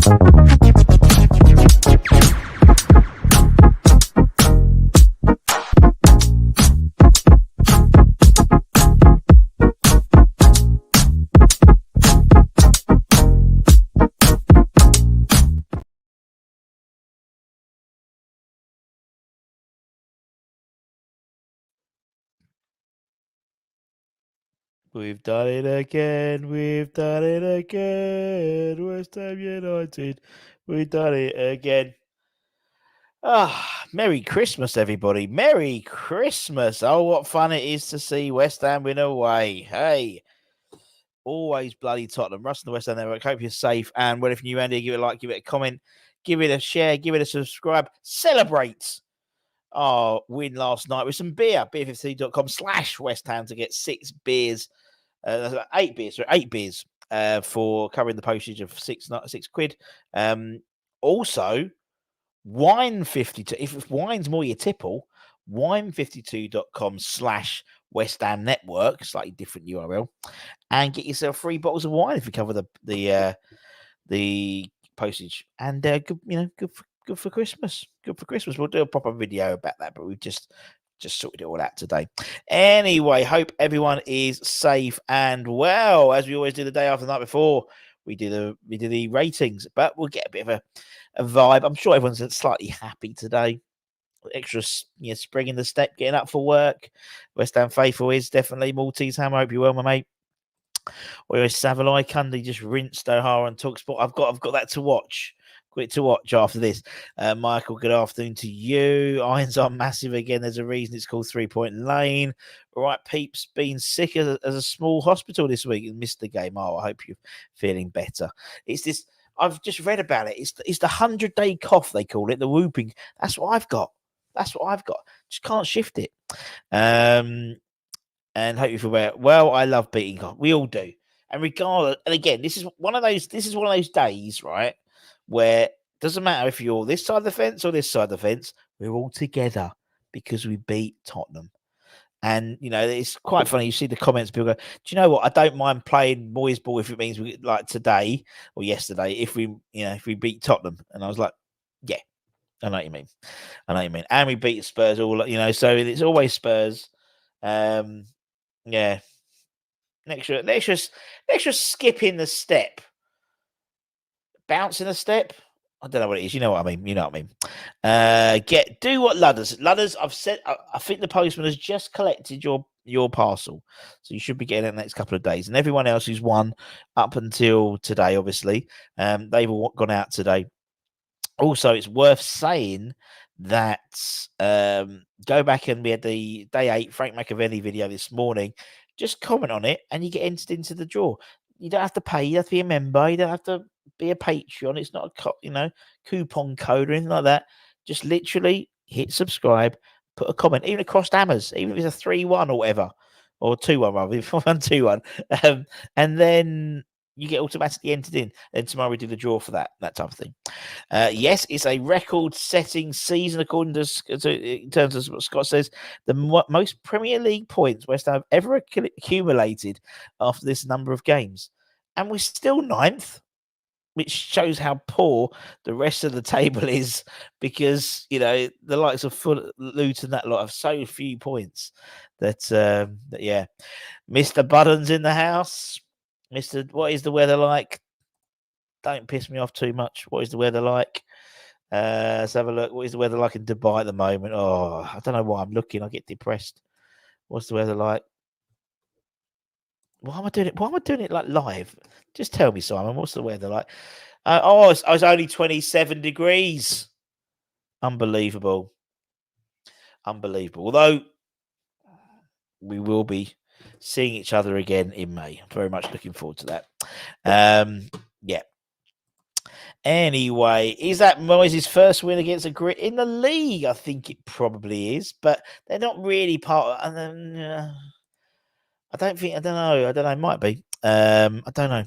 We've done it again. We've done it again. West Ham United. We've done it again. Merry Christmas, everybody. Merry Christmas. Oh, what fun it is to see West Ham win away. Hey, always bloody Tottenham. Russ and the West Ham Network. Hope you're safe. And well, if you're new around here, give it a like, give it a comment, give it a share, give it a subscribe. Celebrate our win last night with some beer. beer50.com/West Ham to get 6 beers. That's about 8 beers. 8 beers for covering the postage of £6. Also, Wine 52. If wine's more your tipple, wine52.com/West Ham Network, slightly different URL, and get yourself 3 bottles of wine if you cover the postage. And good for Christmas. Good for Christmas. We'll do a proper video about that, but we've just sorted it all out today. Anyway, hope everyone is safe and well. As we always do the day after the night before, we do the ratings, but we'll get a bit of a vibe. I'm sure everyone's slightly happy today. Extra spring in the step, getting up for work. West Ham faithful is definitely Maltese Ham. I hope you're well, my mate. Whereas Savalai Cundy just rinsed O'Hara and TalkSport. I've got that to watch. Quick to watch after this. Michael, good afternoon to you. Irons are massive again. There's a reason it's called 3 Point Lane. All right, Peeps been sick as a small hospital this week and missed the game. Oh, I hope you're feeling better. It's this. I've just read about it. It's the 100-day cough, they call it, the whooping. That's what I've got. Just can't shift it. And hope you feel better. Well, I love beating cough. We all do. And regardless, and again, this is one of those days, right? Where it doesn't matter if you're this side of the fence or this side of the fence, we're all together because we beat Tottenham. And, it's quite funny. You see the comments, people go, do you know what? I don't mind playing boys ball if it means we like today or yesterday, if we beat Tottenham. And I was like, yeah, I know what you mean. And we beat Spurs all, so it's always Spurs. Yeah. Extra skip in the step. Bounce in a step. I don't know what it is. You know what I mean. Do what Ludders. I've said. I think the postman has just collected your parcel, so you should be getting it in the next couple of days. And everyone else who's won up until today, obviously, they've all gone out today. Also, it's worth saying that go back and we had the day 8 Frank McAvenny video this morning. Just comment on it, and you get entered into the draw. You don't have to pay. You have to be a member. You don't have to be a Patreon. It's not a coupon code or anything like that. Just literally hit subscribe, put a comment, even across hammers, even if it's a 3-1 or whatever, or 2-1 rather, 1-2-1, and then you get automatically entered in. And tomorrow we do the draw for that type of thing. Yes, it's a record-setting season according to in terms of what Scott says. The most Premier League points West Ham have ever accumulated after this number of games, and we're still 9th, which shows how poor the rest of the table is. Because the likes of Luton, that lot have so few points that yeah. Mr. Buttons in the house. Mr. What is the weather like? Don't piss me off too much. What is the weather like? Let's have a look. What is the weather like in Dubai at the moment? Oh, I don't know why I'm looking. I get depressed. What's the weather like? Why am I doing it? Why am I doing it like live? Just tell me, Simon. What's the weather like? It's only 27 degrees. Unbelievable. Although we will be seeing each other again in May. I'm very much looking forward to that. Yeah. Anyway, is that Moyes' first win against a grit in the league? I think it probably is, but they're not really part of. I don't know. It might be. I don't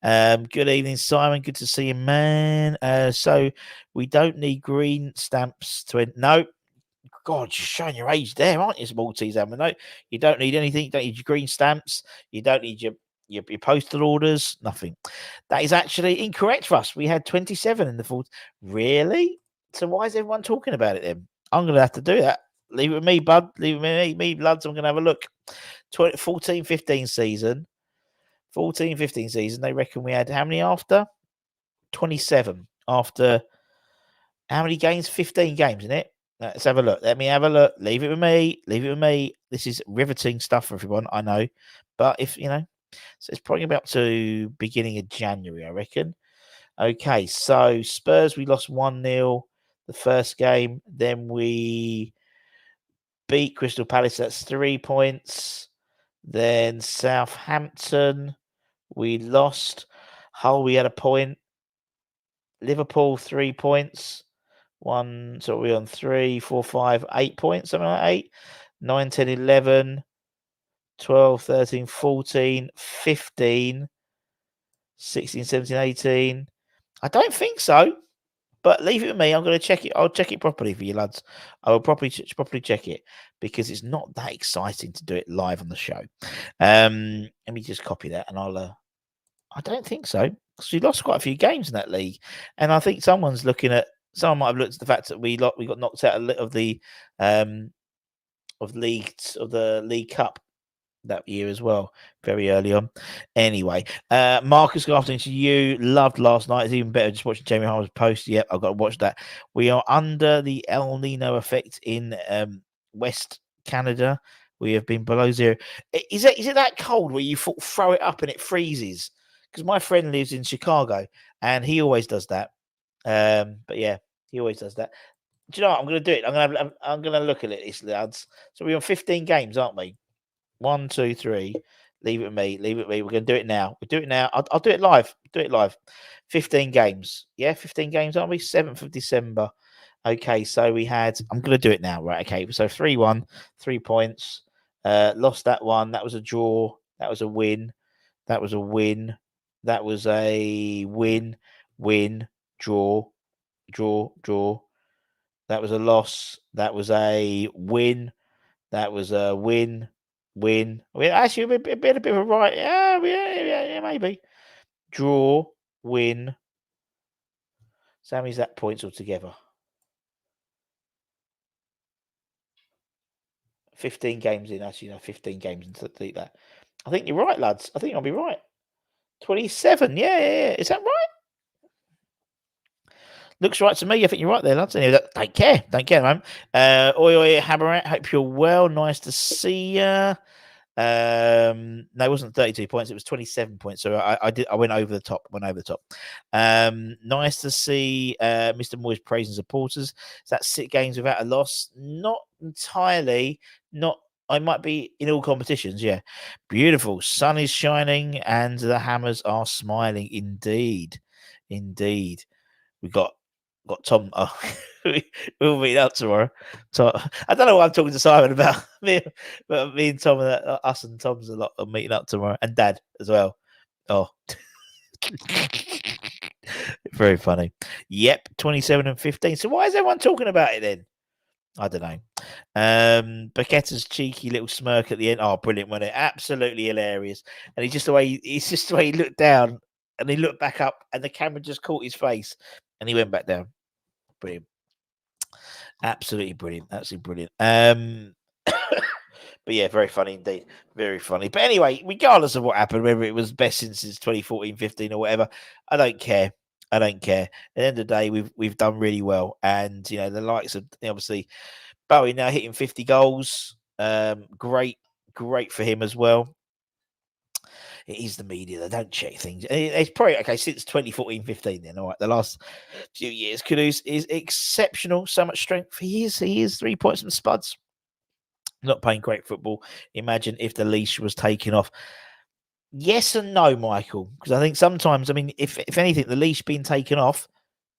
know. Good evening, Simon. Good to see you, man. So we don't need green stamps to no. God, you're showing your age there, aren't you, Maltese Hammer? No, you don't need anything. You don't need your green stamps. You don't need your your postal orders, nothing. That is actually incorrect for us. We had 27 in the fourth. Really? So why is everyone talking about it then? I'm going to have to do that. Leave it with me, bud. Leave it with me, bloods. I'm going to have a look. 14-15 season. 14-15 season. They reckon we had how many after? 27 after how many games? 15 games, isn't it? Let's have a look. Let me have a look. Leave it with me. Leave it with me. This is riveting stuff for everyone, I know. But if, so it's probably about to beginning of January, I reckon. Okay, so Spurs, we lost 1-0 the first game. Then we beat Crystal Palace. That's 3 points. Then Southampton, we lost. Hull, we had a point. Liverpool, 3 points. So we're on 3, 4, 5, 8 points, something like 8. 9, 10, 11, 12, 13, 14, 15, 16, 17, 18. I don't think so, but leave it with me. I'm going to check it. I'll check it properly for you, lads. I will properly check it because it's not that exciting to do it live on the show. Let me just copy that and I don't think so because we lost quite a few games in that league. And I think someone might have looked at the fact that we got knocked out of the League Cup that year as well, very early on. Anyway, Marcus, good afternoon to you. Loved last night. It's even better just watching Jamie Harmer's post. Yep, I've got to watch that. We are under the El Nino effect in West Canada. We have been below zero. Is it that cold where you throw it up and it freezes? Because my friend lives in Chicago and he always does that. But yeah, he always does that. Do you know what? I'm going to do it. I'm going to look at it, lads. So we're on 15 games, aren't we? 1, 2, 3. Leave it with me. Leave it with me. We're going to do it now. We'll do it now. I'll do it live. 15 games. Yeah, 15 games, aren't we? 7th of December. Okay, so we had. I'm going to do it now. Right. Okay. So 3-1, 3 points. Lost that one. That was a draw. That was a win. That was a win. That was a win. Win. Draw. Draw. That was a loss. That was a win. That was a win. Actually, a bit of a right. Yeah, maybe. Draw, win. Sammy's that points altogether. 15 games in, actually, 15 games into that. I think you're right, lads. I think I'll be right. 27. Yeah. Is that right? Looks right to me. I think you're right there, lads. Anyway, don't care, man. Oi, Hammerat. Hope you're well. Nice to see you. No, it wasn't 32 points. It was 27 points. So I went over the top. Nice to see Mr. Moyes praising supporters. Is that 6 games without a loss? Not entirely. I might be in all competitions. Yeah, beautiful. Sun is shining and the Hammers are smiling. Indeed. We got Tom. Oh, we'll meet up tomorrow. So I don't know what I'm talking to Simon about. me and Tom, us and Tom's a lot of meeting up tomorrow, and Dad as well. Oh, very funny. Yep, 27 and 15. So why is everyone talking about it then? I don't know. Paqueta's cheeky little smirk at the end. Oh, brilliant, wasn't it? Absolutely hilarious. And it's just the way he looked down and he looked back up and the camera just caught his face and he went back down. Brilliant. Absolutely brilliant. But yeah, very funny indeed. Very funny. But anyway, regardless of what happened, whether it was best since 2014, 15 or whatever, I don't care. At the end of the day, we've done really well. And the likes of obviously Bowie now hitting 50 goals. Great for him as well. It is the media. They don't check things. It's probably okay since 2014, 15 then. All right. The last few years, Kudus is exceptional. So much strength. He is 3 points from the Spuds. Not playing great football. Imagine if the leash was taken off. Yes and no, Michael. Because I think sometimes, if anything, the leash being taken off,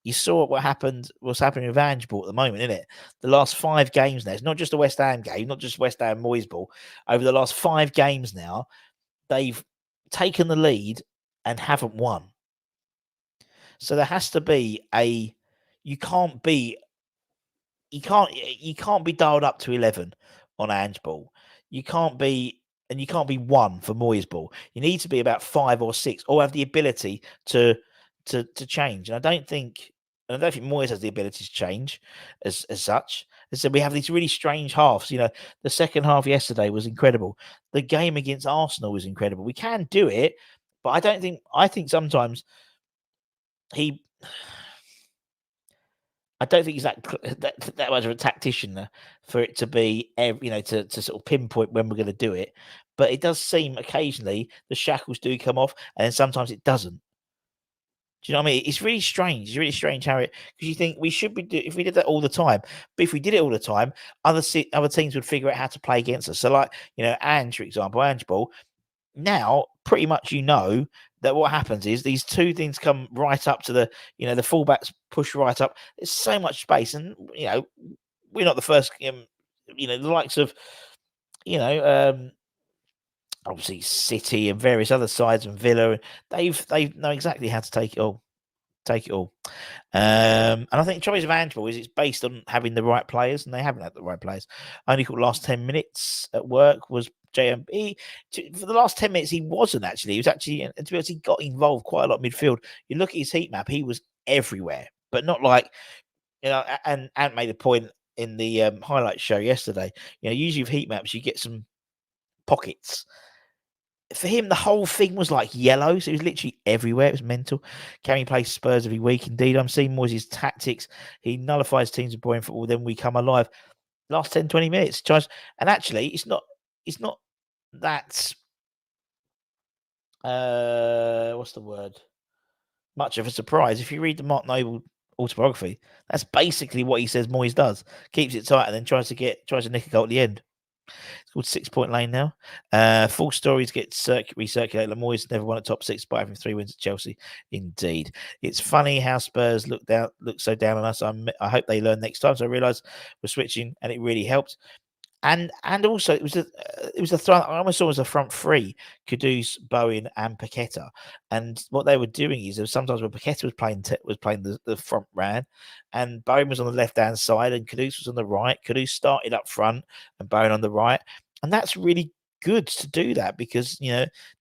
you saw what's happening with Ange Ball at the moment, isn't it? The last 5 games now, it's not just a West Ham game, not just West Ham Moyes Ball. Over the last 5 games now, they've taken the lead and haven't won. So there has to be you can't be dialed up to 11 on Ange Ball. You can't be and you can't be 1 for Moyes ball. You need to be about 5 or 6, or have the ability to change. And I don't think Moyes has the ability to change as such. And so we have these really strange halves. You know, the second half yesterday was incredible. The game against Arsenal was incredible. We can do it, but I think sometimes I don't think he's that much of a tactician for it to be, to sort of pinpoint when we're going to do it. But it does seem occasionally the shackles do come off, and then sometimes it doesn't. Do you know what I mean? It's really strange. It's really strange how because you think we should be if we did that all the time. But if we did it all the time, other teams would figure out how to play against us. So, like Ange, for example, Ange Ball. Now, pretty much that what happens is these two things come right up to the fullbacks push right up. There's so much space, and we're not the first. The likes of obviously City and various other sides and Villa. They know exactly how to take it all. And I think the trouble with Angel is it's based on having the right players, and they haven't had the right players. Only called last 10 minutes at work was JMB. For the last 10 minutes, he wasn't actually. He was actually, to be honest, he got involved quite a lot midfield. You look at his heat map, he was everywhere, but not like, and Ant made a point in the highlight show yesterday. Usually with heat maps, you get some pockets. For him, the whole thing was like yellow, so it was literally everywhere. It was mental. Can he play Spurs every week? Indeed, I'm seeing Moyes' tactics. He nullifies teams of boring football, then we come alive. Last 10, 20 minutes, and actually, it's not that. What's the word? Much of a surprise. If you read the Mark Noble autobiography, that's basically what he says Moyes does. Keeps it tight and then tries to nick a goal at the end. It's called 6 Point Lane now. Full stories get recirculated. Moyes never won a top 6 by having 3 wins at Chelsea. Indeed. It's funny how Spurs look so down on us. I hope they learn next time. So I realised we're switching and it really helped. And also it was a front. I almost saw it as a front three: Kudus, Bowen, and Paqueta. And what they were doing is sometimes when Paqueta was playing the front man, and Bowen was on the left hand side, and Kudus was on the right. Kudus started up front, and Bowen on the right, and that's really good to do that because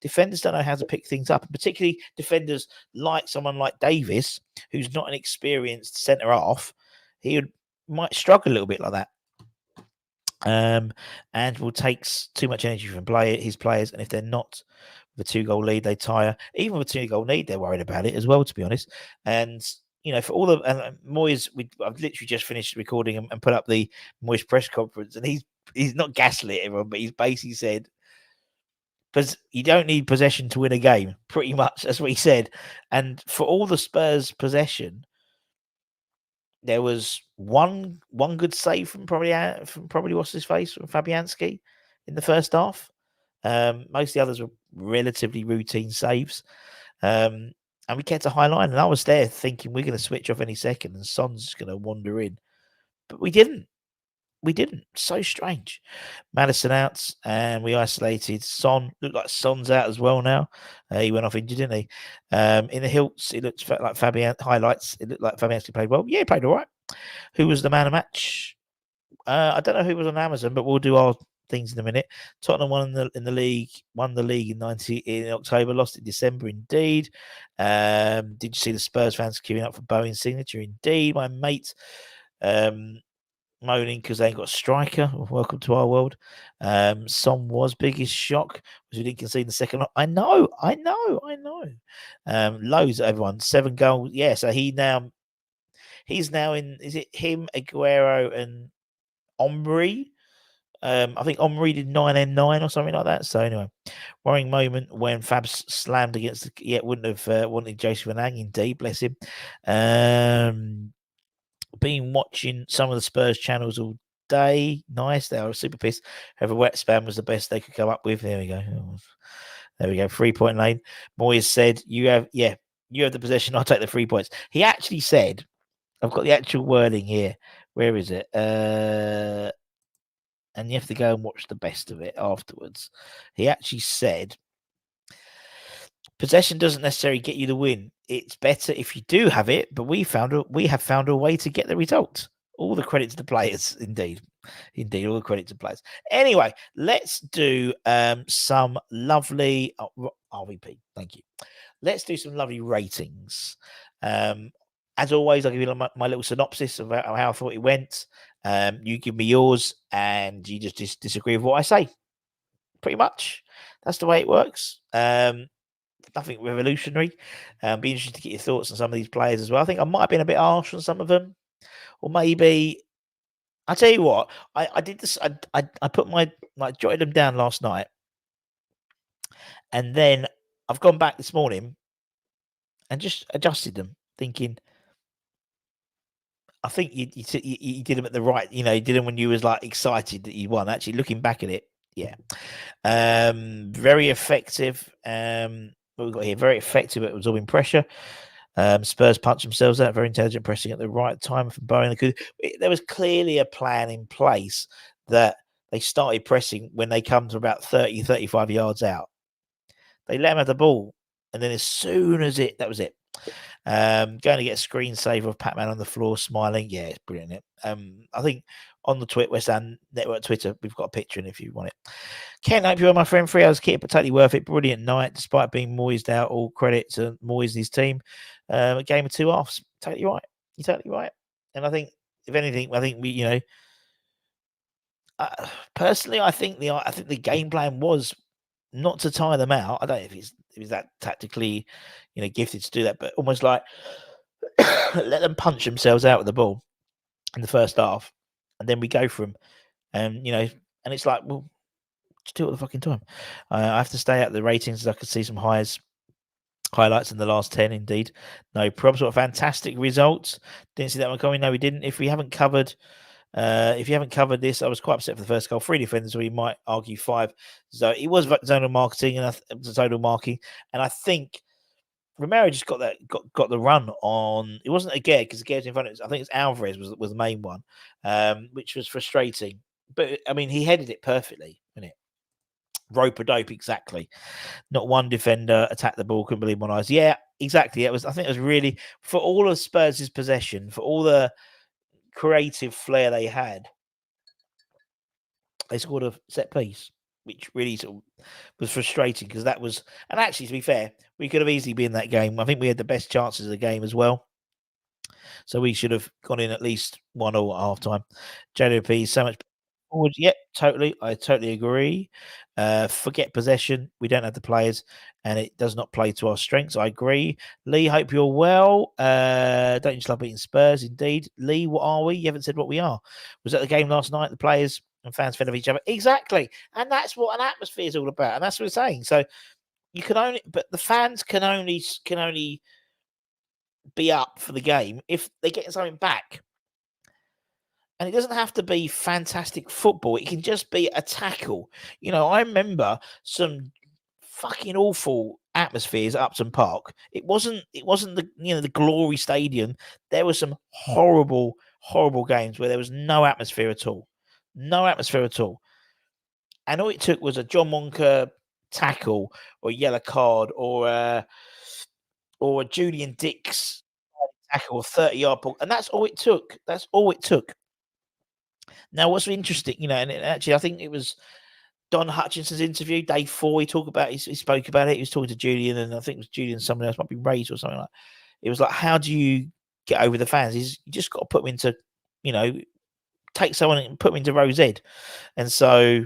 defenders don't know how to pick things up, and particularly defenders like someone like Davis, who's not an experienced centre half. Might struggle a little bit like that. And will takes too much energy from his players, and if they're not with a 2-goal lead, they tire. Even with a 2-goal lead, they're worried about it as well, to be honest. And for all of Moyes, I've literally just finished recording and put up the Moyes press conference, and he's not gaslit everyone, but he's basically said, because you don't need possession to win a game. Pretty much, that's what he said. And for all the Spurs possession, there was one good save from probably what's his face from Fabianski in the first half. Most of the others were relatively routine saves, and we kept a high line. And I was there thinking we're going to switch off any second, and Son's going to wander in, but we didn't. So strange. Maddison out, and we isolated Son. Looked like Son's out as well now. He went off injured, didn't he? In the hilts, it looked like Fabian highlights. It looked like Fabianski played well. Yeah, he played all right. Who was the man of match? I don't know who was on Amazon, but we'll do our things in a minute. Tottenham won the league in October, lost in December. Indeed. Did you see the Spurs fans queuing up for Bowen's signature? Indeed, my mate. Moaning because they ain't got a striker. Welcome to our world. Son was biggest shock was we didn't concede the second. I know. Loads of everyone. 7 goals. Yeah, so he's now in. Is it him, Aguero, and Omri? I think Omri did 9 and 9 or something like that. So anyway, worrying moment when Fabs slammed against. Wouldn't have wanted Jason Van Ang. Indeed, bless him. Been watching some of the Spurs channels all day. Nice. They were super pissed. However, wet spam was the best they could come up with. There we go. 3 Point Lane. Moyes said, you have the possession. I'll take the 3 points. He actually said, I've got the actual wording here. Where is it? And you have to go and watch the best of it afterwards. He actually said, possession doesn't necessarily get you the win. It's better if you do have it, but we have found a way to get the result. All the credit to the players, indeed. Indeed, all the credit to players. Anyway, let's do some lovely RVP. Thank you. Let's do some lovely ratings. As always, I'll give you my little synopsis of how I thought it went. You give me yours, and you just disagree with what I say. Pretty much, that's the way it works. Nothing revolutionary. Be interested to get your thoughts on some of these players as well. I think I might have been a bit harsh on some of them, or maybe I tell you what, I did this. I put jotted them down last night, and then I've gone back this morning and just adjusted them, thinking I think you did them at the right. You know, you did them when you was like excited that you won. Actually, looking back at it, yeah, very effective. What we got here, very effective at absorbing pressure. Spurs punched themselves out, very intelligent pressing at the right time from Bowen. There was clearly a plan in place that they started pressing when they come to about 30, 35 yards out. They let them have the ball, and then as soon as that was it. Going to get a screensaver of Pac-Man on the floor smiling. Yeah, it's brilliant. I think on the West Ham Network Twitter, we've got a picture in if you want it. Ken, hope you are, my friend. 3 hours kit, but totally worth it. Brilliant night, despite being moised out. All credit to Moyes and his team. A game of 2 halves. Totally right. You're totally right. And I think, if anything, I think we, personally, I think the game plan was not to tire them out. I don't know if it's that tactically, gifted to do that, but almost like let them punch themselves out with the ball in the first half, and then we go for them. And and it's like, well, just do it all the fucking time. I have to stay out the ratings as I could see some highlights in the last 10. Indeed, no problems. What a fantastic result! Didn't see that one coming. No, we didn't. If you haven't covered this, I was quite upset for the first goal. 3 defenders, we might argue 5. So it was zonal marketing and zonal marking, and I think Romero just got the run on. It wasn't Aguirre because Aguirre's in front of it. I think it's Alvarez was the main one, which was frustrating. But I mean, he headed it perfectly, didn't it? Rope a dope, exactly. Not one defender attacked the ball. Couldn't believe my eyes. Yeah, exactly. I think it was really, for all of Spurs' possession, for all the creative flair they had, they scored a set piece, which really sort of was frustrating because that was, and actually, to be fair, we could have easily been in that game. I think we had the best chances of the game as well. So we should have gone in at least 1-0 at half time. JWP, so much forward. Yep, totally. I totally agree. Forget possession. We don't have the players, and it does not play to our strengths. I agree. Lee, hope you're well. Don't you just love beating Spurs? Indeed. Lee, what are we? You haven't said what we are. Was at the game last night. The players and fans fed off each other. Exactly. And that's what an atmosphere is all about. And that's what we're saying. So you can only, but the fans can only be up for the game if they get something back. And it doesn't have to be fantastic football. It can just be a tackle. I remember some fucking awful atmospheres at Upton Park. It wasn't the glory stadium. There were some horrible, horrible games where there was no atmosphere at all. No atmosphere at all. And all it took was a John Wonka tackle or a yellow card or a Julian Dix tackle or 30-yard ball. And that's all it took. That's all it took. Now, what's interesting, and actually, I think it was Don Hutchinson's interview, day 4. He spoke about it. He was talking to Julian, and I think it was Julian, someone else, might be Ray's or something like that. It was like, how do you get over the fans? You just got to put them into, take someone and put them into Rose Ed. And so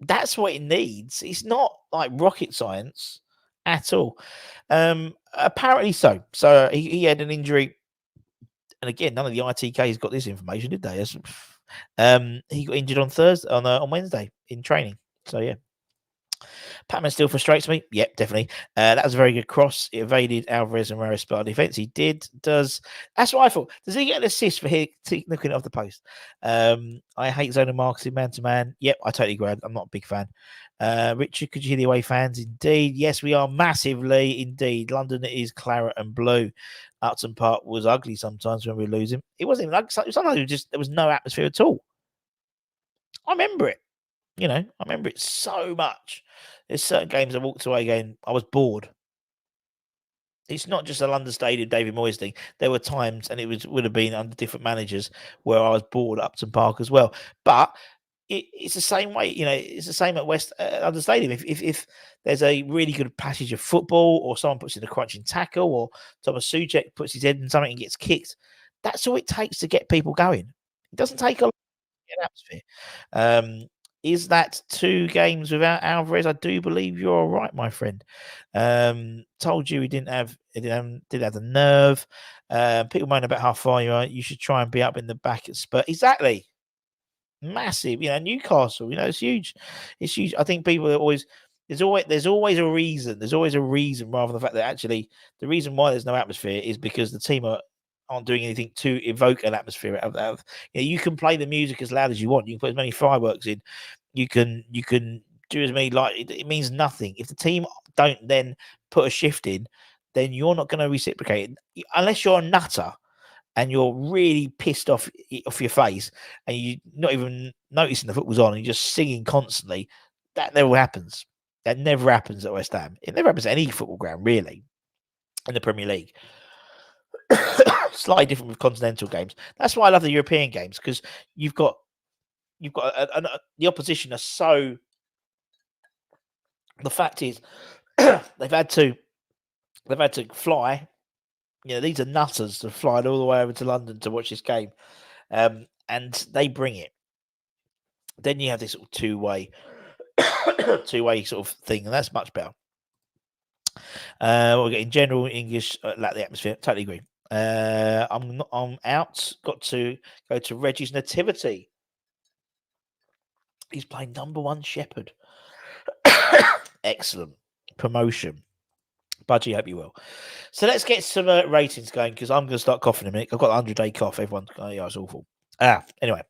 that's what it needs. It's not like rocket science at all. Apparently so. So he had an injury. And again, none of the ITKs got this information, did they? He got injured on Thursday, on Wednesday in training. So yeah, Pac-Man still frustrates me. Yep, definitely. That was a very good cross. It evaded Alvarez and Ramirez spot defense. He did. That's what I thought. Does he get an assist for looking off the post? I hate zonal marketing man to man. Yep, I totally agree. I'm not a big fan. Richard, could you hear the away fans? Indeed. Yes, we are massively. Indeed. London is claret and blue. Upton Park was ugly sometimes when we were losing. It wasn't even ugly. Sometimes there was no atmosphere at all. I remember it. I remember it so much. There's certain games I walked away going, I was bored. It's not just a London Stadium David Moyes thing. There were times, and would have been under different managers, where I was bored at Upton Park as well. But it's the same way, it's the same at West London Stadium. If there's a really good passage of football, or someone puts in a crunching tackle, or Thomas Suchek puts his head in something and gets kicked, that's all it takes to get people going. It doesn't take a lot to get an atmosphere. Is that 2 games without Alvarez? I do believe you're all right, my friend. Told you he didn't have the nerve. People moan about how far you are. You should try and be up in the back at Spurs. Exactly. Massive, Newcastle, it's huge. It's huge. I think people are always there's always a reason. There's always a reason, rather than the fact that actually the reason why there's no atmosphere is because the team aren't doing anything to evoke an atmosphere. You can play the music as loud as you want. You can put as many fireworks in. You can do as many it means nothing if the team don't then put a shift in. Then you're not going to reciprocate unless you're a nutter and you're really pissed off your face, and you're not even noticing the football's on, and you're just singing constantly. That never happens. That never happens at West Ham. It never happens at any football ground, really, in the Premier League. Slightly different with continental games. That's why I love the European games, because you've got the opposition are so. The fact is, they've had to fly. These are nutters to fly all the way over to London to watch this game, and they bring it. Then you have this sort of two-way sort of thing, and that's much better. In general, English lack the atmosphere. Totally agree. I'm out. Got to go to Reggie's nativity. He's playing number 1 Shepherd. Excellent promotion. Budgie, hope you will. So let's get some ratings going, because I'm going to start coughing in a minute. I've got a 100-day cough. Everyone's it's awful. Anyway,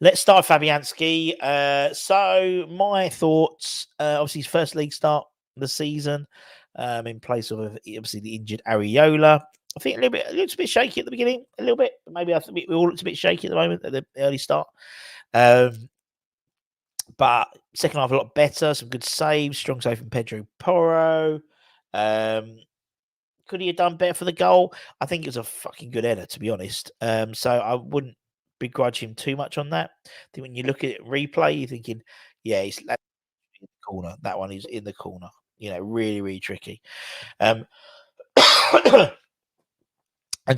let's start Fabianski. So my thoughts, obviously his first league start of the season, in place of obviously the injured Areola. I think it looks a bit shaky at the beginning, a little bit. Maybe I think we all looked a bit shaky at the moment at the early start. But second half a lot better. Some good saves, strong save from Pedro Porro. Could he have done better for the goal? I think it was a fucking good header, to be honest. So I wouldn't begrudge him too much on that. I think when you look at it replay, you're thinking, yeah, he's in the corner. That one is in the corner. Really, really tricky. And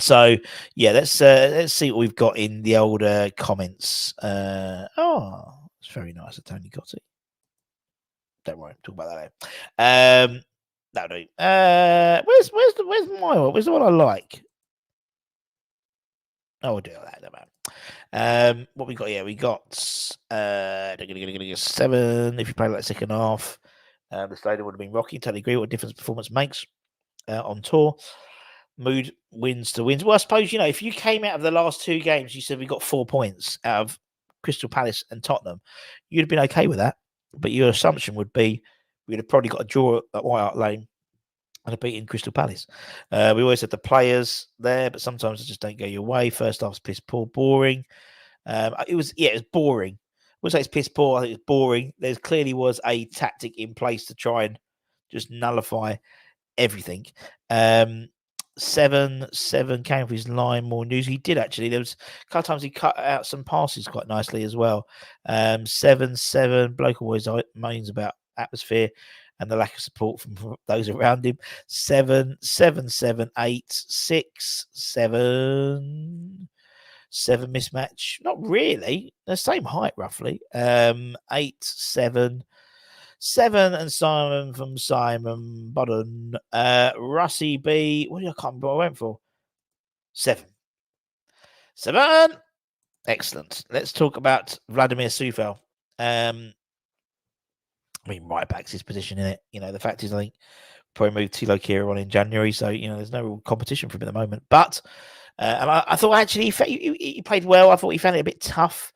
so, yeah, let's see what we've got in the older comments. It's very nice that Tony got it. Don't worry, talk about that later. No. Where's my one? Where's the one I like? Oh, we'll do that, man. What we got here? We got 7. If you play like second half, the stadium would have been rocky. Totally agree. What difference performance makes on tour. Mood wins to wins. Well, I suppose if you came out of the last 2 games, you said we got 4 points out of Crystal Palace and Tottenham, you'd have been okay with that. But your assumption would be we'd have probably got a draw at White Hart Lane and a beating Crystal Palace. We always had the players there, but sometimes it just don't go your way. First half's piss poor, boring. It was boring. I would say it's piss poor. I think it's boring. There clearly was a tactic in place to try and just nullify everything. 7 came for his line. More news. He did actually. There was a couple of times he cut out some passes quite nicely as well. 7. Bloke always moans about atmosphere and the lack of support from those around him. 7, 8, 6, 7. 7 mismatch. Not really. The same height roughly. 8, 7. 7 and Simon from Simon Budden. Russie B. What do I can't remember what I went for? 7. Excellent. Let's talk about Vladimir Sufel. Right back's his position in it. The fact is, I think probably moved Tilo Kira on in January, so there's no real competition for him at the moment. But and I thought actually he played well. I thought he found it a bit tough.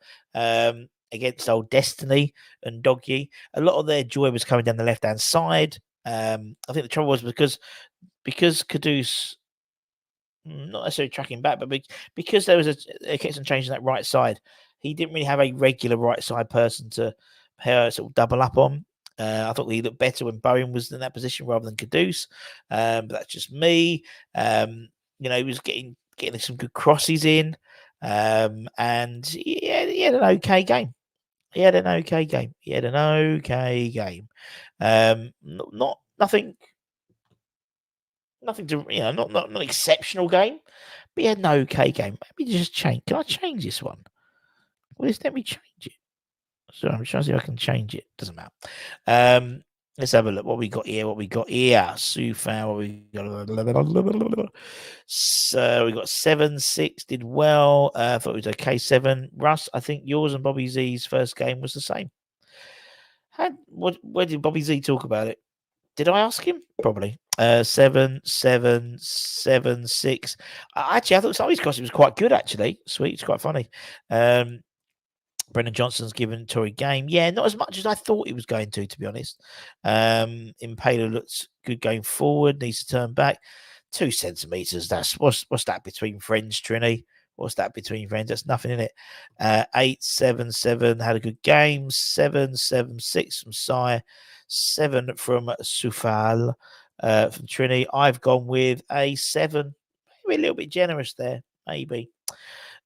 Against old Destiny and Doggy. A lot of their joy was coming down the left-hand side. I think the trouble was because Kudus, not necessarily tracking back, but because there was a kept on changing that right side, he didn't really have a regular right side person to sort of double up on. I thought he looked better when Bowen was in that position rather than Kudus. But that's just me. He was getting some good crosses in. And he had an okay game. He had an okay game. Nothing to not exceptional game, but he had an okay game. Maybe just change. Can I change this one? Well, let me change it. So I'm trying to see if I can change it. Doesn't matter. Let's have a look. What we got here? Sufan. What we got? So we got 7-6. Did well. I thought it was okay. 7. Russ, I think yours and Bobby Z's first game was the same. Where did Bobby Z talk about it? Did I ask him? Probably. 7, 7, 7, 6. Actually, I thought some of his costume was quite good. Actually, sweet. It's quite funny. Brendan Johnson's given Tory game. Yeah, not as much as I thought he was going to be honest. Impaler looks good going forward. Needs to turn back 2 centimeters. That's what's that between friends, Trini? What's that between friends? That's nothing in it. 8, 7, 7 had a good game. 7, 7, 6 from Sai. 7 from Sufal from Trini. I've gone with a 7. Maybe a little bit generous there. Maybe.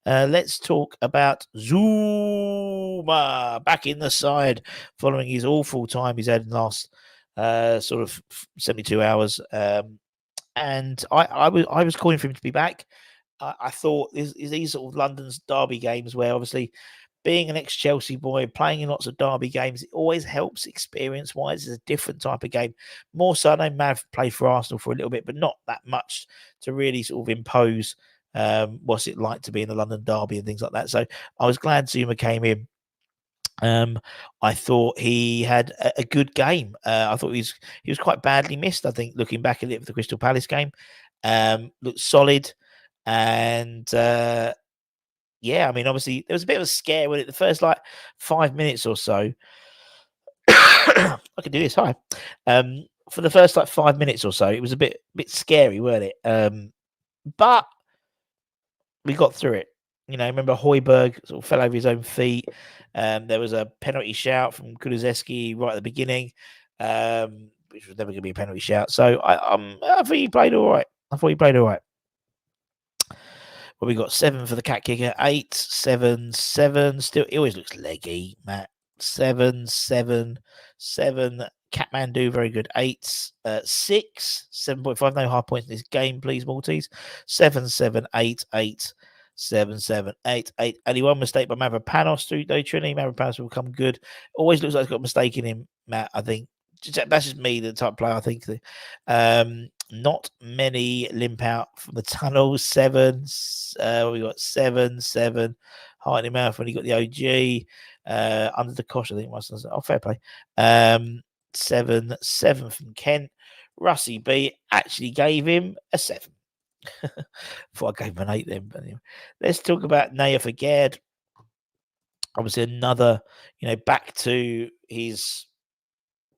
Let's talk about Zuma back in the side following his awful time he's had in the last sort of 72 hours. And I was calling for him to be back. I thought these sort of London's derby games where obviously being an ex-Chelsea boy, playing in lots of derby games, it always helps experience-wise. It's a different type of game. More so, I know Mav played for Arsenal for a little bit, but not that much to really sort of impose what's it like to be in the London derby and things like that. So I was glad Zuma came in. I thought he had a good game. I thought he was quite badly missed. I think looking back at it for the Crystal Palace game, looked solid, and yeah, I mean, obviously there was a bit of a scare with it. The first 5 minutes or so, I can do this. Hi, for the first 5 minutes or so, it was a bit scary, weren't it? But we got through it. Remember Højbjerg sort of fell over his own feet. There was a penalty shout from Kulusevski right at the beginning, which was never going to be a penalty shout. So I think he played all right. Well, we got 7 for the cat kicker, 8, 7, 7. Still, he always looks leggy, Matt. 7, 7, 7. Kathmandu, very good. 8, 6, 7.5. No high points in this game, please, Maltese. 7, 7, 8, 8, 7, 7, 8, 8. Only one mistake by Mavropanos through though, Trini. Mavropanos will come good. Always looks like he's got a mistake in him, Matt, I think. That's just me, the type of player, I think. Not many limp out from the tunnel. 7. We got 7, 7. Heart in the mouth when he got the OG. Under the cosh, I think. Fair play. 7, 7 from Kent. Russie B actually gave him a 7. Thought I gave him an 8 then. But anyway. Let's talk about Naya Fagerd. Obviously, another, back to his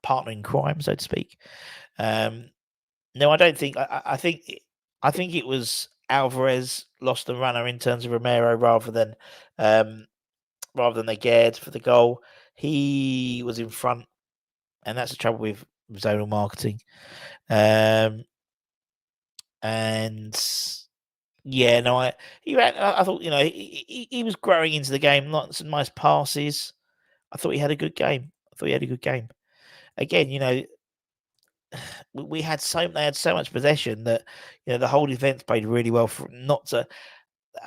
partner in crime, so to speak. No, I don't think. I think it was Alvarez lost the runner in terms of Romero rather than Fagerd for the goal. He was in front, and that's the trouble with zonal marketing. And yeah, no, I thought he was growing into the game. Not some nice passes. I thought he had a good game. Again, they had so much possession that the whole defense played really well for not to.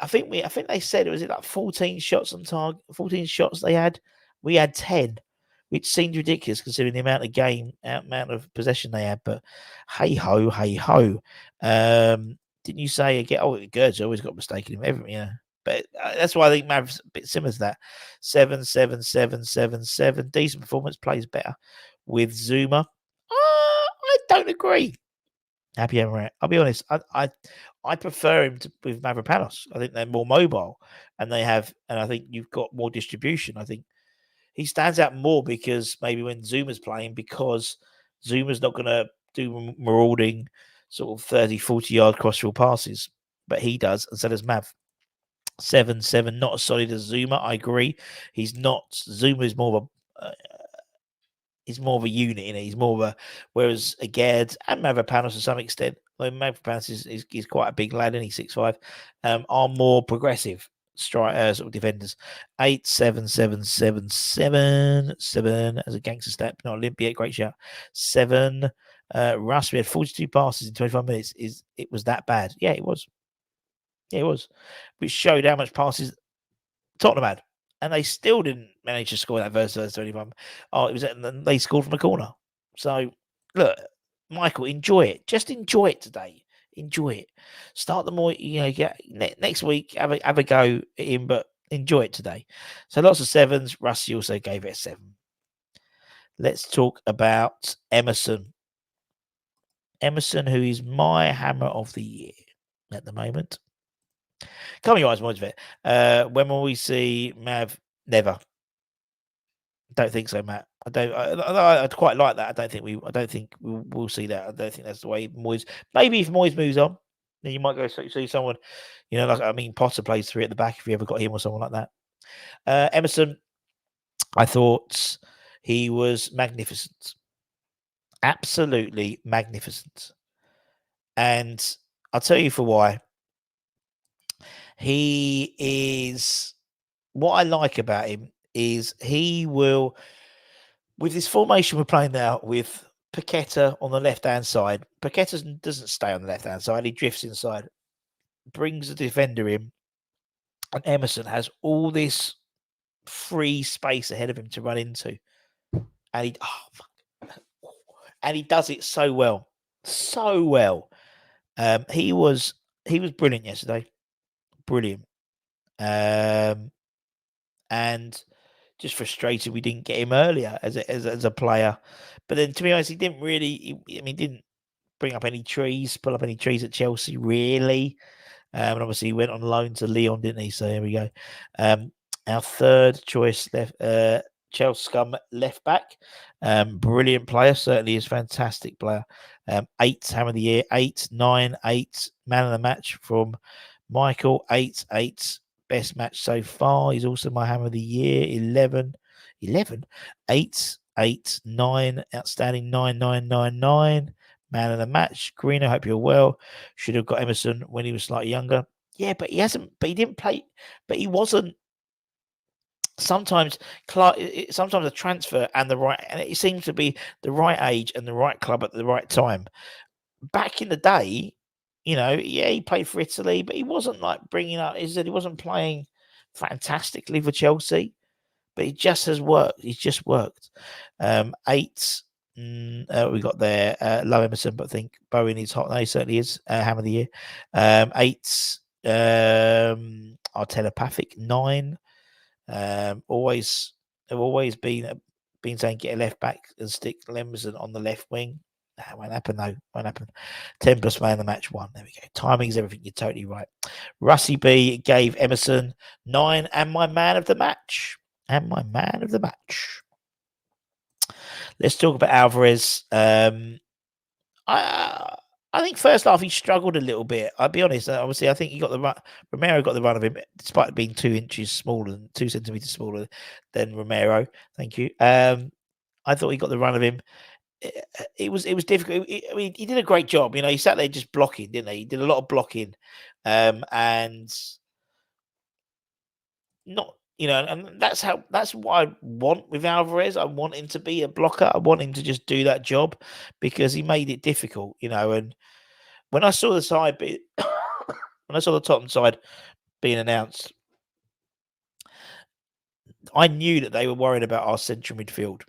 I think they said it was like 14 shots on target. 14 shots they had. We had 10, which seemed ridiculous considering the amount of possession they had. But hey ho. Didn't you say again? Oh, Gert's always got mistaken in everything. But that's why I think Mav's a bit similar to that. 7, 7, 7, 7, 7. Decent performance, plays better with Zuma. I don't agree. Happy Emirate. I'll be honest. I prefer him with Mavropanos. I think they're more mobile, and I think you've got more distribution. I think he stands out more because maybe when Zuma's playing, because Zuma's not going to do marauding sort of 30, 40-yard crossfield passes, but he does, and so does Mav. 7, 7, not as solid as Zuma. I agree. He's not. Zuma is more of a he's more of a unit in it. He's more of a, whereas Aged and Mavropanos to some extent, though Mavropanos is quite a big lad, and he's 6'5", are more progressive strikers or defenders. 8, 7, 7, 7, 7, 7 as a gangster step, not Olympia, great shout. 7. Russ, we had 42 passes in 25 minutes. It was that bad? Yeah, it was. Yeah, it was. Which showed how much passes Tottenham had. And they still didn't manage to score that first 25. Oh, it was they scored from a corner. So look, Michael, enjoy it. Just enjoy it today. Enjoy it. Start the more, get next week, have a go at him, but enjoy it today. So lots of 7s. Rusty also gave it a 7. Let's talk about Emerson. Emerson, who is my hammer of the year at the moment. Come your eyes, more of it. When will we see Mav? Never. Don't think so, Matt. I'd quite like that. I don't think we'll see that. I don't think that's the way Moyes. Maybe if Moyes moves on, then you might go see someone. Potter plays 3 at the back. If you ever got him or someone like that. Emerson, I thought he was magnificent, absolutely magnificent, and I'll tell you for why. He is. What I like about him is he will, with this formation we're playing now with Paqueta on the left-hand side. Paqueta doesn't stay on the left-hand side. He drifts inside, brings the defender in, and Emerson has all this free space ahead of him to run into. And he does it so well. So well. He was brilliant yesterday. Brilliant. And just frustrated we didn't get him earlier as a player. But then, to be honest, he didn't really. He didn't bring up any trees, pull up any trees at Chelsea, really. And obviously, he went on loan to Lyon, didn't he? So here we go. Our third choice left, Chelsea Scum left back. Brilliant player, certainly is fantastic player. 8 hammer of the year, 8, 9, 8 man of the match from Michael. 8, 8 best match so far. He's also my hammer of the year. 11, 8, 8, 9 outstanding. 9, 9, 9, 9 man of the match. Green, I hope you're well. Should have got Emerson when he was slightly younger. Yeah, but he hasn't. But he didn't play. But he wasn't. Sometimes a transfer and it seems to be the right age and the right club at the right time. Back in the day, he played for Italy, but he wasn't like bringing up. He said he wasn't playing fantastically for Chelsea, but he just has worked. He's just worked. 8. We got there. Low Emerson, but I think Bowen is hot. No, he certainly is. Hammer of the year. 8. Our telepathic 9. They've always been saying get a left back and stick Emerson on the left wing. That won't happen though. Won't happen. 10 plus man of the match 1. There we go. Timing's everything. You're totally right. Russie B gave Emerson 9 and my man of the match. Let's talk about Alvarez. I think first half he struggled a little bit. I'll be honest. Obviously, I think he got the run. Romero got the run of him, despite being 2 inches smaller, 2 centimeters smaller than Romero. Thank you. I thought he got the run of him. It was difficult. He did a great job. He sat there just blocking, didn't he? He did a lot of blocking, and not. And that's what I want with Alvarez. I want him to be a blocker. I want him to just do that job because he made it difficult, and when I saw the side when I saw the Tottenham side being announced, I knew that they were worried about our central midfield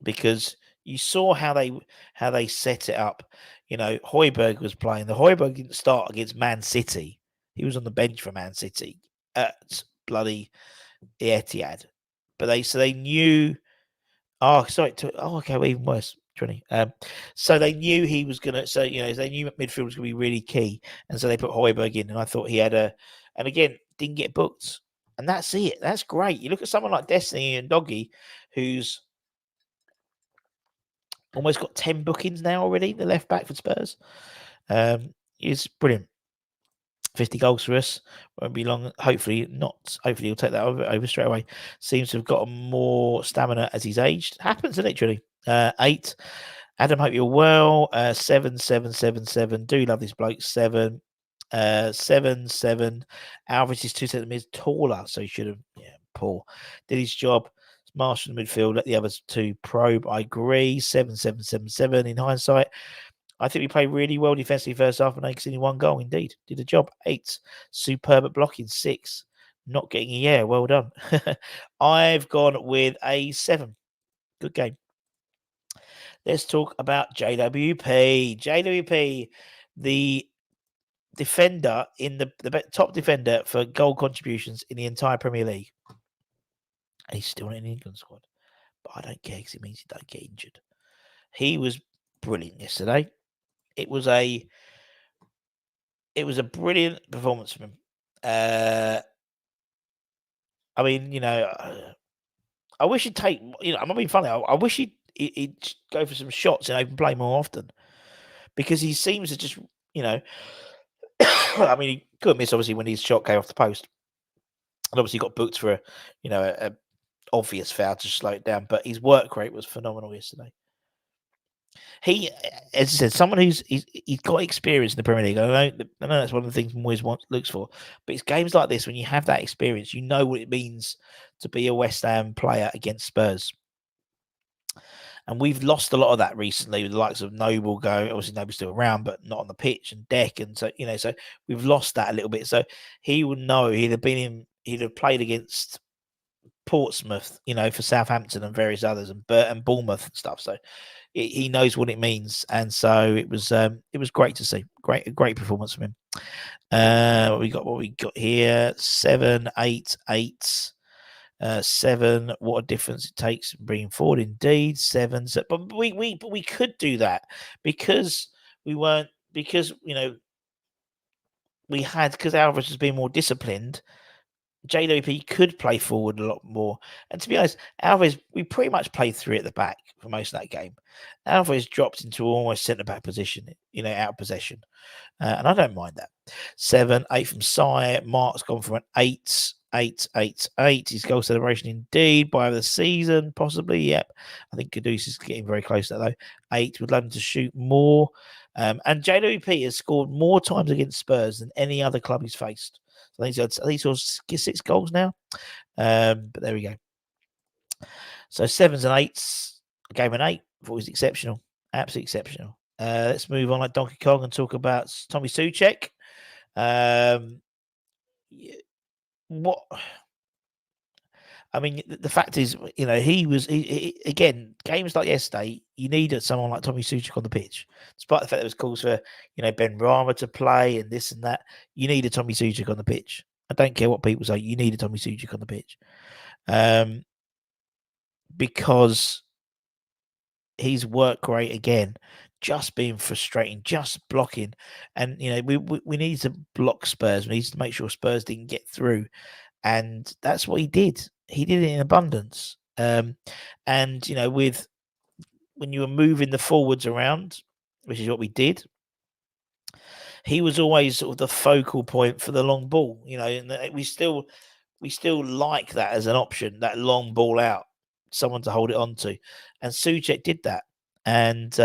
because you saw how they set it up. Højbjerg was playing. The Højbjerg didn't start against Man City. He was on the bench for Man City at bloody Etihad. But they knew. Oh, sorry. Okay, well, even worse. 20. So they knew he was gonna. So they knew midfield was gonna be really key, and so they put Højbjerg in. And I thought he had and again didn't get booked, and that's it. That's great. You look at someone like Destiny and Doggy, who's almost got 10 bookings now already. The left back for Spurs, is brilliant. 50 goals for us. Won't be long. Hopefully not. Hopefully he'll take that over straight away. Seems to have got more stamina as he's aged. Happens, doesn't it, Trilly? 8. Adam, hope you're well. 7. Do love this bloke. 7. 7. Alvarez is 2 centimeters taller, so he should have. Yeah, poor. Did his job. Marshall in the midfield. Let the others 2 probe. I agree. 7. In hindsight, I think we played really well defensively first half and only 1 goal. Indeed, did a job. 8. Superb at blocking. 6. Not getting a yeah. Well done. I've gone with a 7. Good game. Let's talk about JWP. JWP, the defender in the top defender for goal contributions in the entire Premier League. And he's still in the England squad. But I don't care because it means he don't get injured. He was brilliant yesterday. It was a brilliant performance from him. I mean, I wish he'd take, I'm not being funny. I wish he'd go for some shots in open play more often because he seems to just, I mean, he couldn't miss obviously when his shot came off the post, and obviously got booked for a obvious foul to slow it down. But his work rate was phenomenal yesterday. He, as I said, someone he's got experience in the Premier League. I know that's one of the things Moyes looks for. But it's games like this when you have that experience, you know what it means to be a West Ham player against Spurs. And we've lost a lot of that recently with the likes of Noble going. Obviously, Noble's still around, but not on the pitch, and Deck. And so, so we've lost that a little bit. So he would know he'd have played against Portsmouth, for Southampton and various others, and Bournemouth and stuff. So he knows what it means. And so it was great to see. Great performance from him. What we got here? 7, 8, 8. 7, what a difference it takes bringing forward. Indeed, 7. So, but we could do that because Alvarez has been more disciplined. JWP could play forward a lot more. And to be honest, Alvarez, we pretty much played 3 at the back for most of that game. Alvarez dropped into almost centre back position, out of possession. And I don't mind that. 7, 8 from Sai. Mark's gone from an 8. 8, 8, 8. His goal celebration indeed by the season, possibly. Yep. I think Kudus is getting very close to that though. 8. Would love him to shoot more. And JWP has scored more times against Spurs than any other club he's faced. So I think he's got 6 goals now. But there we go. So 7s and 8s. Game an 8. I thought it was exceptional. Absolutely exceptional. Let's move on like Donkey Kong and talk about Tommy Souček. What I mean, the fact is, he again, games like yesterday, you needed someone like Tommy Souček on the pitch. Despite the fact there was calls for, Ben Rama to play and this and that, you needed Tommy Souček on the pitch. I don't care what people say, you needed Tommy Souček on the pitch. Because his work rate again, just being frustrating, just blocking. And, we need to block Spurs. We need to make sure Spurs didn't get through. And that's what he did. He did it in abundance. And, when you were moving the forwards around, which is what we did, he was always sort of the focal point for the long ball, and we still like that as an option, that long ball out, someone to hold it on to. And Souček did that. And,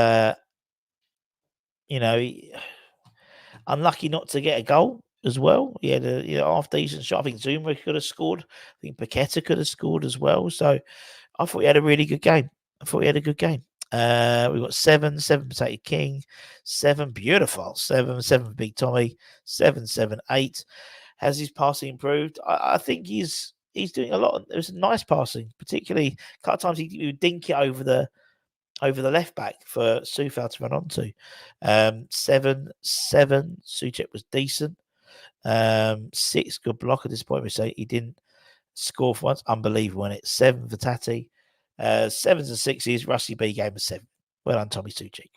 unlucky not to get a goal as well. He had a half decent shot. I think Zuma could have scored. I think Paqueta could have scored as well. So I thought he had a really good game. We've got 7 Potato King, 7 beautiful, 7 Big Tommy, 7, 8. Has his passing improved? I think he's doing a lot. It was nice passing, particularly a couple of times he would dink it over the left back for Soufal to run onto. 7, Souček was decent. 6, good block at this point. We say he didn't score for once. Unbelievable, wasn't it? 7 for Tati. 7s and 6s. Rusty B gave him 7. Well done, Tommy Souček.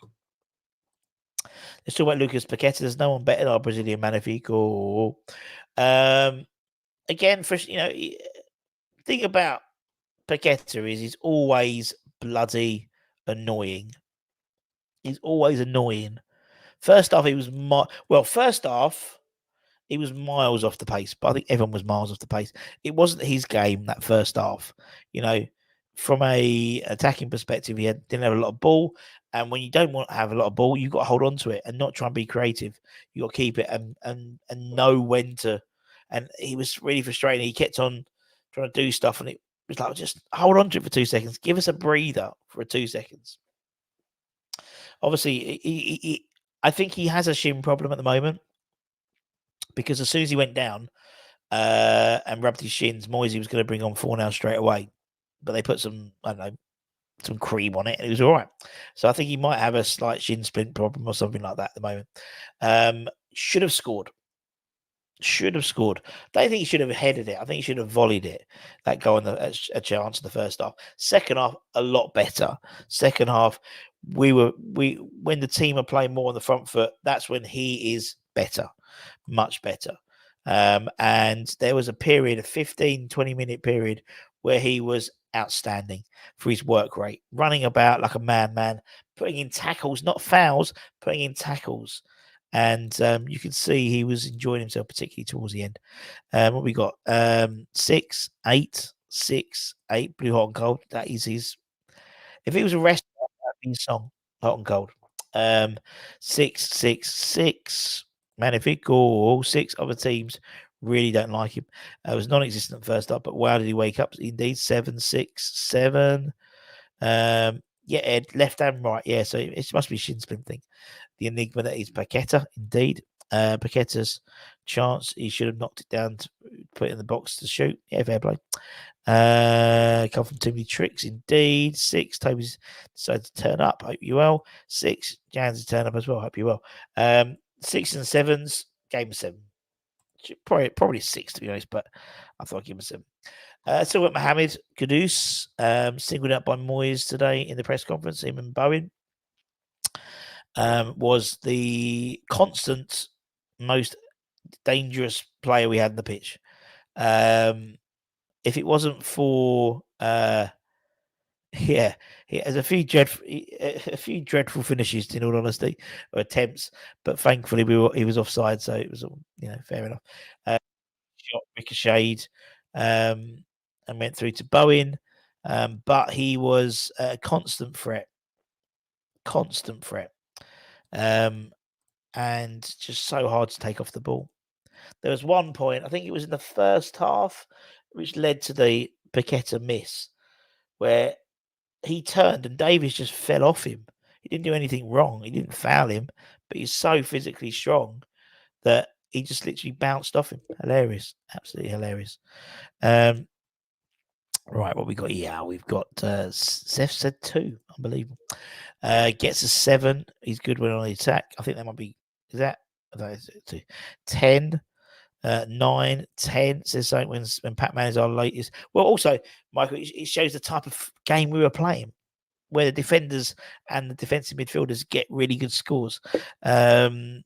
Let's talk about Lucas Paqueta. There's no one better than our Brazilian Magnifico. Again, for thing about Paqueta is he's always bloody annoying. He's always annoying. First half, he was miles off the pace, but I think everyone was miles off the pace. It wasn't his game that first half. from a attacking perspective, he didn't have a lot of ball. And when you don't want to have a lot of ball, you've got to hold on to it and not try and be creative. You got to keep it and know when to. And he was really frustrating. He kept on trying to do stuff, and it was like, just hold on to it for 2 seconds. Give us a breather for 2 seconds. Obviously, I think he has a shin problem at the moment, because as soon as he went down and rubbed his shins, Moisey was going to bring on Fornal straight away. But they put some, I don't know, some cream on it, and it was all right. So I think he might have a slight shin splint problem or something like that at the moment. Should have scored. Should have scored. I don't think he should have headed it. I think he should have volleyed it. That goal in a chance in the first half. Second half, a lot better. Second half, when the team are playing more on the front foot, that's when he is better, much better. And there was a period, a 15, 20-minute period, where he was outstanding for his work rate, running about like a madman, putting in tackles, not fouls, putting in tackles. And you can see he was enjoying himself, particularly towards the end. What we got? 6, 8, 6, 8, blue, hot and cold. That is his. If he was a wrestler, that'd be his song, hot and cold. 6, 6, 6. Magnifico, all 6 other teams really don't like him. It was non-existent first up, but wow, did he wake up? Indeed, 7, 6, 7. Yeah, Ed, left and right. Yeah, so it must be a shin splint thing. The enigma that is Paqueta, indeed. Paqueta's chance, he should have knocked it down to put it in the box to shoot. Yeah, fair play. Come from too many tricks, indeed. 6, Toby's decided to turn up. Hope you well. 6, Jan's turn up as well. Hope you well. 6 and 7s, game 7. Probably 6 to be honest, but I thought I'd give him 7. So what Mohamed Kudus, singled out by Moyes today in the press conference, him and Bowen. Was the constant most dangerous player we had in the pitch. If it wasn't for he has a few dreadful finishes, in all honesty, or attempts, but thankfully he was offside, so it was all, fair enough. Shot ricocheted and went through to Bowen, but he was a constant threat. And just so hard to take off the ball. There was one point, I think it was in the first half, which led to the Paqueta miss, where he turned and Davies just fell off him. He didn't do anything wrong. He didn't foul him, but he's so physically strong that he just literally bounced off him. Hilarious. Absolutely hilarious. Right, what we got here? Yeah, we've got Seth said 2. Unbelievable. Gets a 7. He's good when on the attack. I think that might be, is that? That is 2. 10. 9, 10 says something when Pac-Man is our latest. Well, also, Michael, it shows the type of game we were playing, where the defenders and the defensive midfielders get really good scores. 7,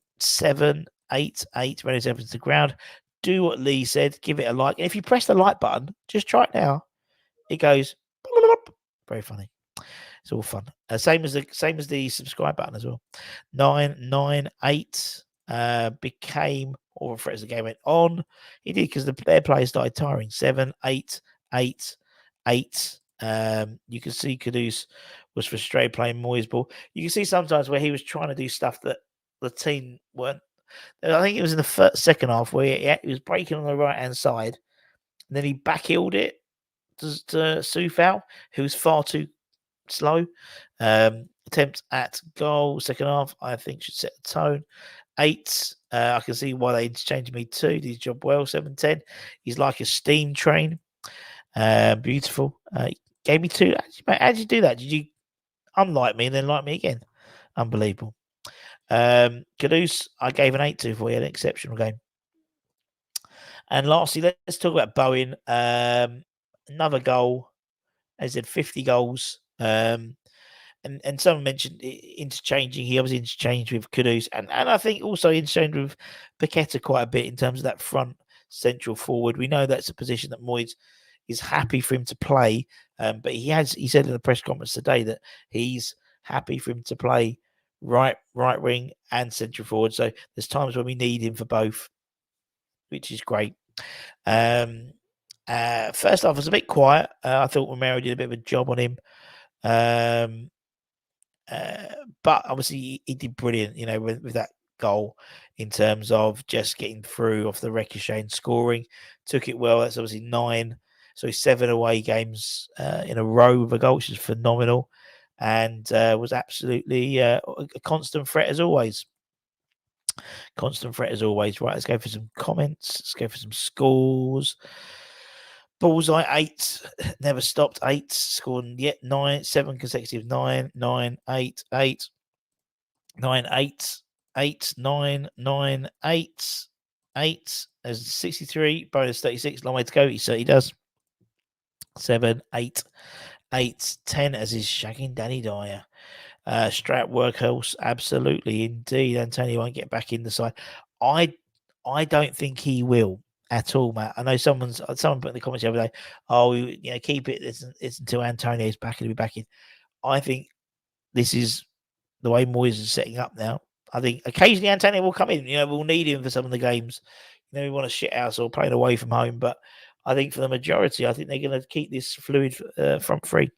8, 8, running to the ground. Do what Lee said, give it a like. And if you press the like button, just try it now. It goes very funny. It's all fun. Same as the subscribe button as well. 9, 9, 8 became more of a threat as the game went on. He did, because their players started tiring. 7, 8, 8, 8. You can see Kudus was frustrated playing Moyes ball. You can see sometimes where he was trying to do stuff that the team weren't. I think it was in the second half where he was breaking on the right hand side, and then he back-heeled it to Soufal, who was far too slow. Attempt at goal, second half, I think should set the tone. 8, I can see why they interchanged me 2. Did his job well. 7, 10. He's like a steam train. Beautiful. Gave me 2. How did you do that? Did you unlike me and then like me again? Unbelievable. Kudus, I gave an 8 to for you. An exceptional game. And lastly, let's talk about Bowen. Another goal. As I said, 50 goals. And someone mentioned interchanging. He obviously interchanged with Kudus, and I think also interchanged with Paqueta quite a bit in terms of that front central forward. We know that's a position that Moyes is happy for him to play, but he said in the press conference today that he's happy for him to play right wing and central forward. So there's times when we need him for both, which is great. First half was a bit quiet. I thought Romero did a bit of a job on him. But obviously he did brilliant, with that goal in terms of just getting through off the ricochet and scoring. Took it well. That's obviously 7 away games in a row with a goal, which is phenomenal, and was absolutely a constant threat as always. Constant threat as always. Right, let's go for some comments. Let's go for some scores. Bullseye 8, never stopped. 8 scored yet 7 consecutive 9, 9, 8, 8, 9, 8, 8, 9, 9, 8, 8. There's 63, bonus 36, long way to go. He certainly does. 7, 8, 8, 10 as is shagging Danny Dyer. Strat workhorse, absolutely, indeed. Antonio won't get back in the side. I don't think he will at all, Matt. I know someone put in the comments the other day, keep it. It's until Antonio's back. He'll be back in. I think this is the way Moyes is setting up now. I think occasionally Antonio will come in. We'll need him for some of the games. We want a shit house or playing away from home. But I think for the majority, I think they're going to keep this fluid front three.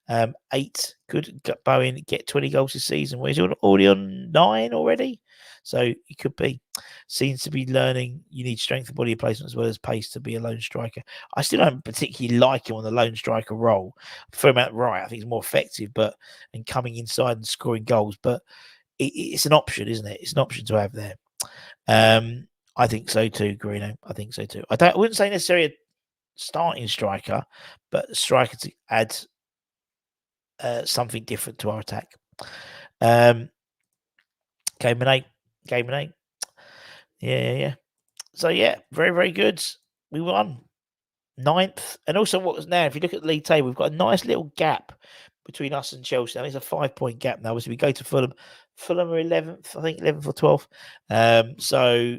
8, good. Bowen get 20 goals this season. He's already on 9 already. So he could be. Seems to be learning you need strength of body placement as well as pace to be a lone striker. I still don't particularly like him on the lone striker role. I prefer him out right. I think he's more effective, and coming inside and scoring goals. But it's an option, isn't it? It's an option to have there. I think so too, Greeno. I think so too. I wouldn't say necessarily a starting striker, but a striker to add something different to our attack. Game and 8. Yeah. So yeah, very, very good. We won 9th. And also what was now, if you look at the league table, we've got a nice little gap between us and Chelsea. Now it's a 5-point gap now. So we go to Fulham. Fulham are 11th, I think 11th or 12th. So,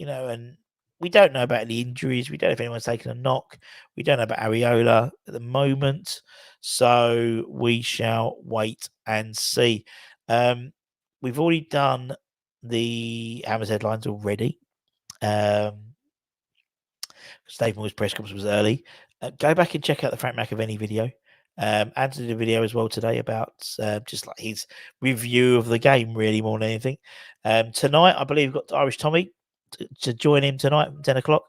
and we don't know about any injuries. We don't know if anyone's taken a knock. We don't know about Areola at the moment. So we shall wait and see. We've already done the Hammers headlines already. Dave Moyes' press conference was early. Go back and check out the Frank McAvenny video. Anthony did a video as well today about just like his review of the game, really, more than anything. Tonight, I believe we've got Irish Tommy to join him tonight at 10 o'clock.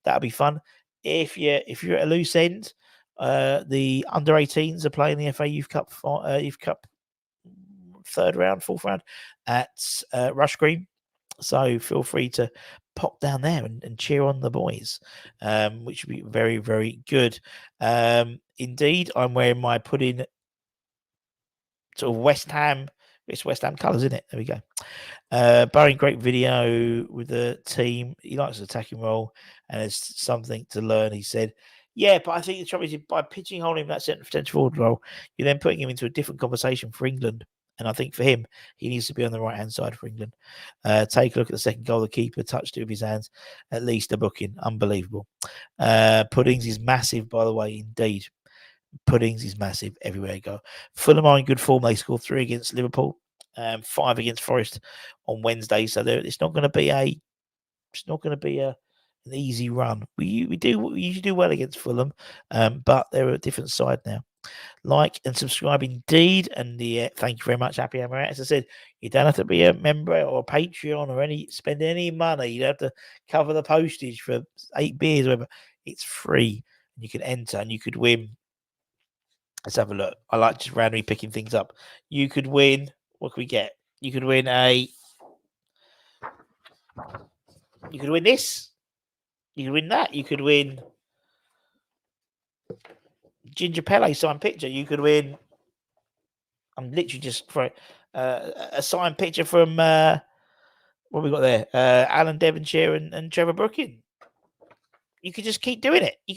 That'll be fun. If you're at a loose end, the under 18s are playing the FA Youth Cup fourth round at Rush Green. So feel free to pop down there and cheer on the boys, which would be very, very good. Indeed, I'm wearing my pudding sort of West Ham. It's West Ham colours, isn't it? There we go. Barring great video with the team. He likes the attacking role and it's something to learn, he said. Yeah, but I think the trouble is by pigeonholing him that centre potential forward role, you're then putting him into a different conversation for England. And I think for him, he needs to be on the right-hand side for England. Take a look at the second goal. The keeper touched it with his hands. At least a booking. Unbelievable. Puddings is massive, by the way, indeed. Puddings is massive everywhere you go. Fulham are in good form. They scored 3 against Liverpool, 5 against Forest on Wednesday. So it's not going to be an easy run. We usually do well against Fulham, but they're a different side now. Like and subscribe indeed, and thank you very much, Happy Hammer. As I said, you don't have to be a member or a Patreon or spend any money. You don't have to cover the postage for 8 beers or whatever. It's free, and you can enter and you could win. Let's have a look. I like just randomly picking things up. You could win. What can we get? You could win You could win this. You could win that. You could win Ginger Pele signed picture. You could win. I'm literally just for a signed picture from what we got there. Alan Devonshire and Trevor Brooking. You could just keep doing it. You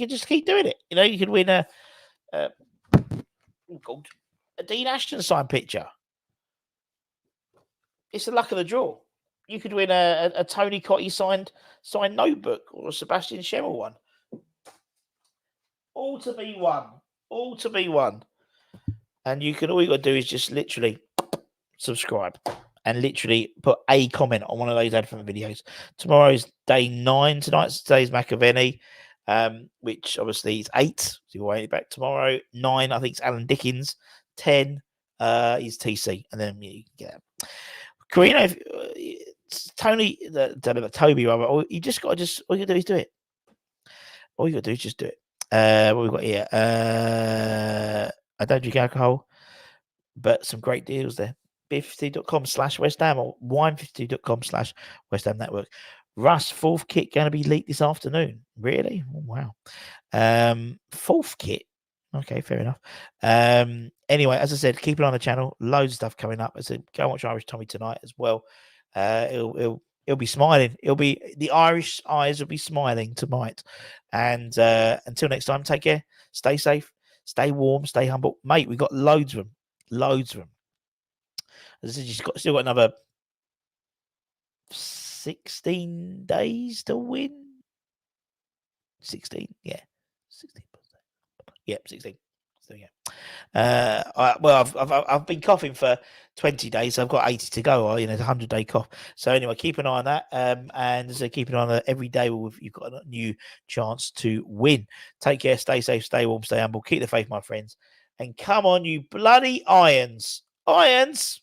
could win a Dean Ashton signed picture. It's the luck of the draw. You could win a Tony Cottee signed notebook or a Sebastian Schemmel one. All to be won. And all you got to do is just literally subscribe and literally put a comment on one of those advert videos. Tomorrow's day 9. Today's McAvenny. which obviously is 8. So you're waiting back tomorrow. 9, I think it's Alan Dickens. 10 is TC, and then you get Carino. Tony, Toby, rather. You just got to all you gotta do is do it. All you got to do is just do it. What we got here? I don't drink alcohol, but some great deals there. beer50.com/West Ham or wine50.com/West Ham Network. Russ, 4th kit going to be leaked this afternoon. Really? Oh, wow. 4th kit. Okay, fair enough. Anyway, as I said, keep it on the channel. Loads of stuff coming up. I said, go and watch Irish Tommy tonight as well. He'll be smiling. The Irish eyes will be smiling tonight. And until next time, take care. Stay safe. Stay warm. Stay humble, mate. We've got loads of them. Loads of them. As I said, still got another 16 days to win. 16, yeah, 16. Yep, 16. So yeah. I've been coughing for 20 days, so I've got 80 to go. It's a 100-day cough. So anyway, keep an eye on that. And so keep an eye on that every day. You've got a new chance to win. Take care. Stay safe. Stay warm. Stay humble. Keep the faith, my friends. And come on, you bloody Irons. Irons.